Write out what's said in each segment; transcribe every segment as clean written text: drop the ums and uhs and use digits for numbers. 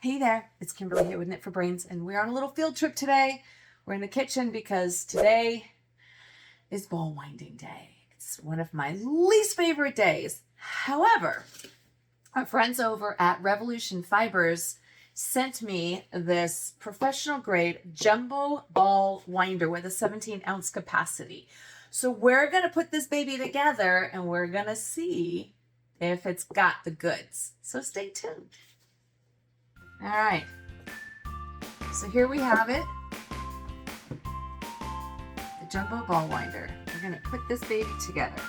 Hey there, it's Kimberly here with Knit for Brains, and we're on a little field trip today. We're in the kitchen because today is ball winding day. It's one of my least favorite days. However, our friends over at Revolution Fibers sent me this professional grade jumbo ball winder with a 17-ounce capacity. So we're going to put this baby together and we're going to see if it's got the goods. So stay tuned. All right, so here we have it, the jumbo ball winder. We're gonna put this baby together.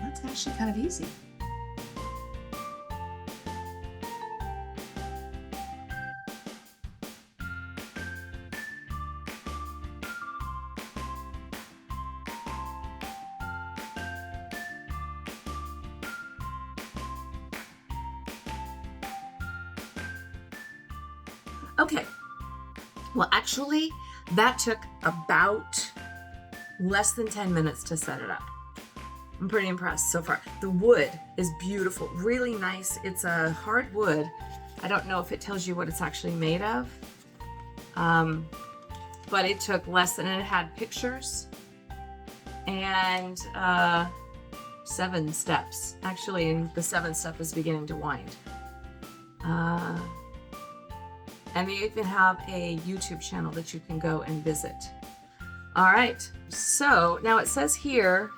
That's actually kind of easy. Okay, well actually that took about less than 10 minutes to set it up. I'm pretty impressed so far. The wood is beautiful, really nice. It's a hard wood. I don't know if it tells you what it's actually made of. But it took less than, and it had pictures and 7 steps. Actually, and the 7th step is beginning to wind. And they even have a YouTube channel that you can go and visit. All right, so now it says here,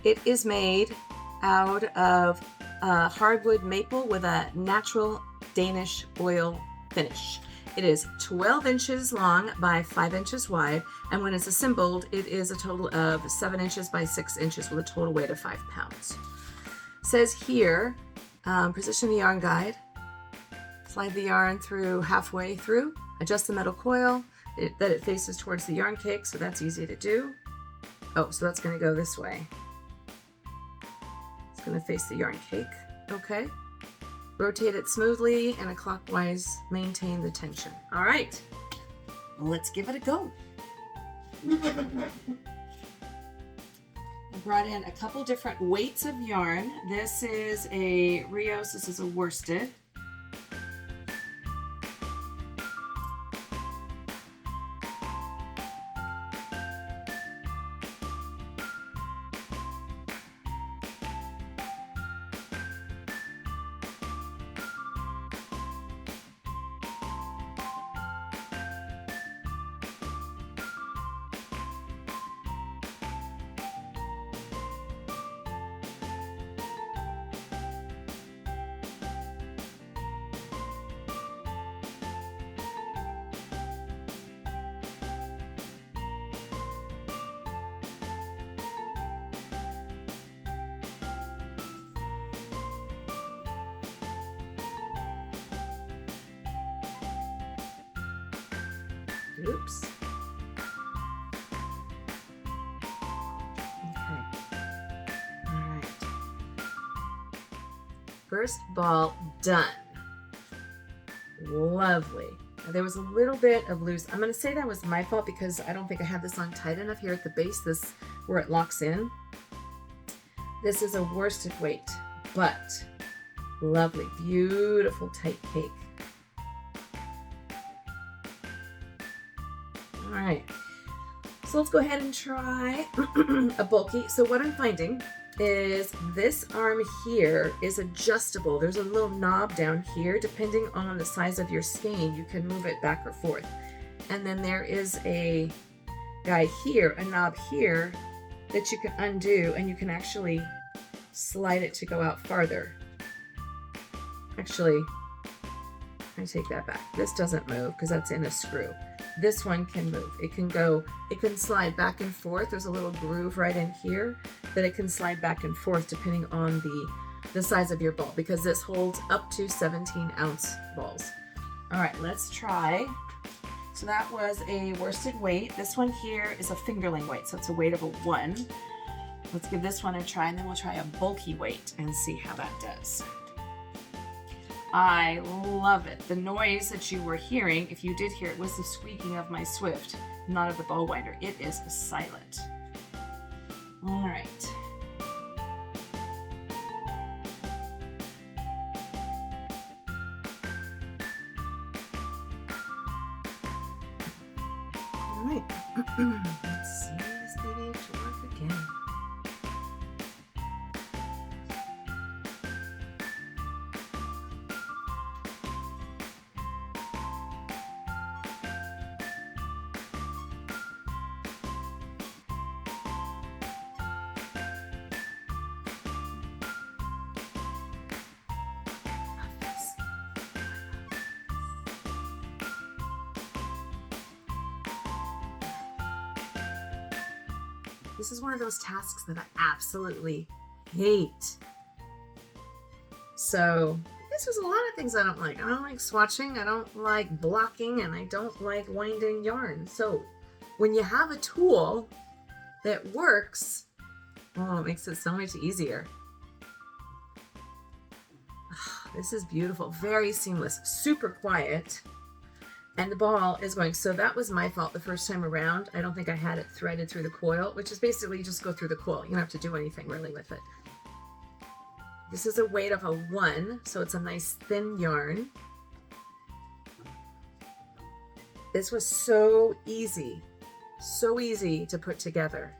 it is made out of hardwood maple with a natural Danish oil finish. It is 12 inches long by 5 inches wide, and when it's assembled, it is a total of 7 inches by 6 inches with a total weight of 5 pounds. It says here, position the yarn guide, slide the yarn through halfway through, adjust the metal coil, that it faces towards the yarn cake, so that's easy to do. Oh, so that's going to go this way. It's going to face the yarn cake. Okay. Rotate it smoothly and a clockwise, maintain the tension. All right, let's give it a go. I brought in a couple different weights of yarn. This is a Rios, this is a worsted. Oops. Okay. All right. First ball done. Lovely. Now, there was a little bit of loose. I'm going to say that was my fault because I don't think I have this on tight enough here at the base, this where it locks in. This is a worsted weight, but lovely, beautiful tight cake. All right, so let's go ahead and try a bulky. So what I'm finding is this arm here is adjustable. There's a little knob down here. Depending on the size of your skein, you can move it back or forth. And then there is a guy here, a knob here, that you can undo, and you can actually slide it to go out farther. Actually, I take that back. This doesn't move because that's in a screw. This one can move. It can go, it can slide back and forth. There's a little groove right in here that it can slide back and forth depending on the size of your ball, because this holds up to 17-ounce balls. All right, let's try. So that was a worsted weight. This one here is a fingerling weight, so it's a weight of a 1. Let's give this one a try, and then we'll try a bulky weight and see how that does. I love it. The noise that you were hearing, if you did hear it, was the squeaking of my Swift, not of the ball winder. It is silent. All right. All right. Let's see this baby to work again. This is one of those tasks that I absolutely hate. So this was a lot of things I don't like. I don't like swatching, I don't like blocking, and I don't like winding yarn. So when you have a tool that works, oh, it makes it so much easier. This is beautiful, very seamless, super quiet. And the ball is going, so that was my fault the first time around. I don't think I had it threaded through the coil, which is basically you just go through the coil. You don't have to do anything really with it. This is a weight of a 1, so it's a nice thin yarn. This was so easy to put together.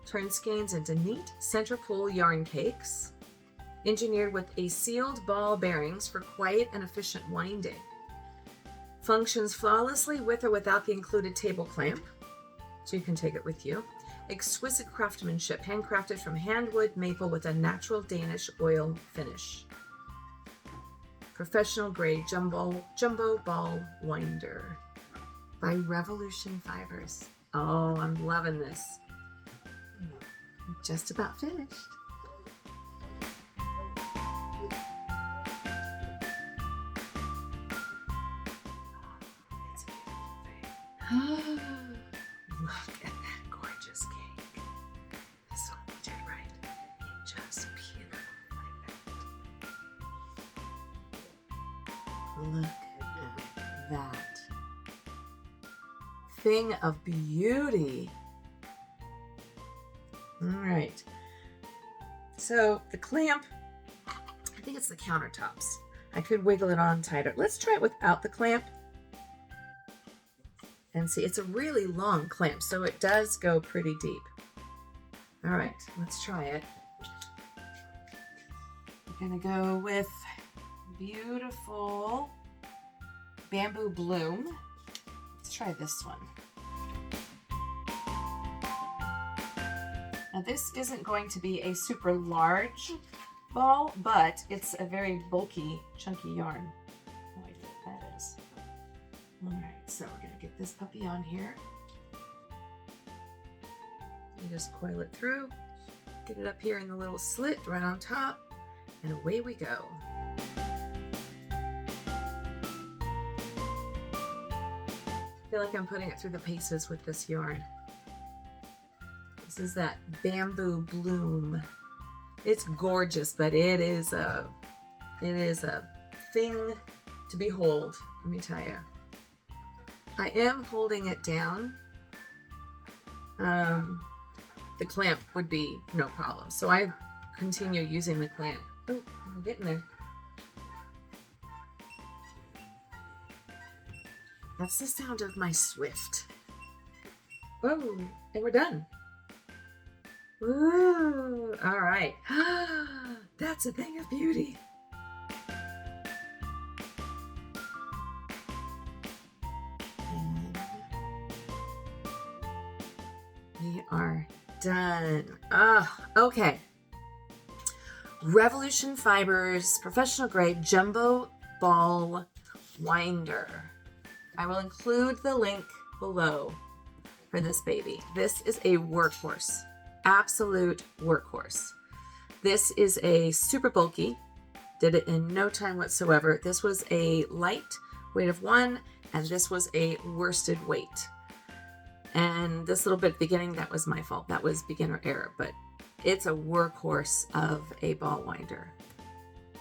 Turn skeins into neat center pull yarn cakes, engineered with a sealed ball bearings for quiet and efficient winding. Functions flawlessly with or without the included table clamp, so you can take it with you. Exquisite craftsmanship, handcrafted from handwood maple with a natural Danish oil finish. Professional grade jumbo ball winder by Revolution Fibers. Oh, I'm loving this. I'm just about finished. It's a beautiful thing. Look at that gorgeous cake. This one we did right. It just beautiful like that. Look at that. Thing of beauty. All right. So the clamp, I think it's the countertops. I could wiggle it on tighter. Let's try it without the clamp. And see, it's a really long clamp, so it does go pretty deep. All right, let's try it. We're gonna go with beautiful bamboo bloom. Let's try this one. Now this isn't going to be a super large ball, but it's a very bulky, chunky yarn. No idea what that is. All right, so we're gonna get this puppy on here. You just coil it through, get it up here in the little slit right on top, and away we go. I feel like I'm putting it through the paces with this yarn. This is that bamboo bloom. It's gorgeous, but it is a thing to behold, let me tell you. I am holding it down. The clamp would be no problem, so I continue using the clamp. Oh, I'm getting there. That's the sound of my Swift. Whoa, and we're done. Ooh, all right. That's a thing of beauty. And we are done. Okay. Revolution Fibers Professional Grade Jumbo Ball Winder. I will include the link below for this baby. This is a workhorse. Absolute workhorse. This is a super bulky, did it in no time whatsoever. This was a light weight of 1, and this was a worsted weight. And this little bit at the beginning, that was my fault. That was beginner error, but it's a workhorse of a ball winder.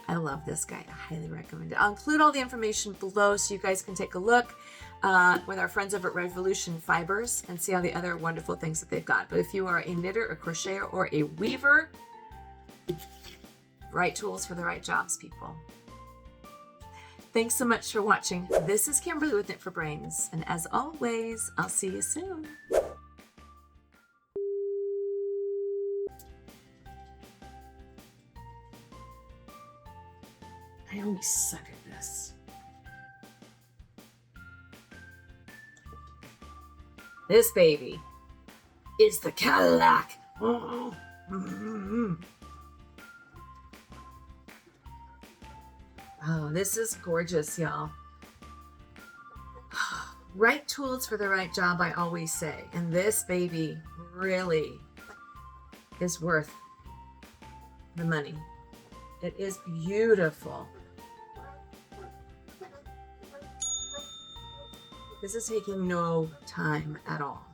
I love this guy. I highly recommend it. I'll include all the information below so you guys can take a look with our friends over at Revolution Fibers and see all the other wonderful things that they've got. But if you are a knitter, a crocheter, or a weaver, right tools for the right jobs, people. Thanks so much for watching. This is Kimberly with Knit for Brains, and as always, I'll see you soon. I always suck at this. This baby is the Cadillac. Oh, this is gorgeous, y'all. Right tools for the right job, I always say. And this baby really is worth the money. It is beautiful. This is taking no time at all.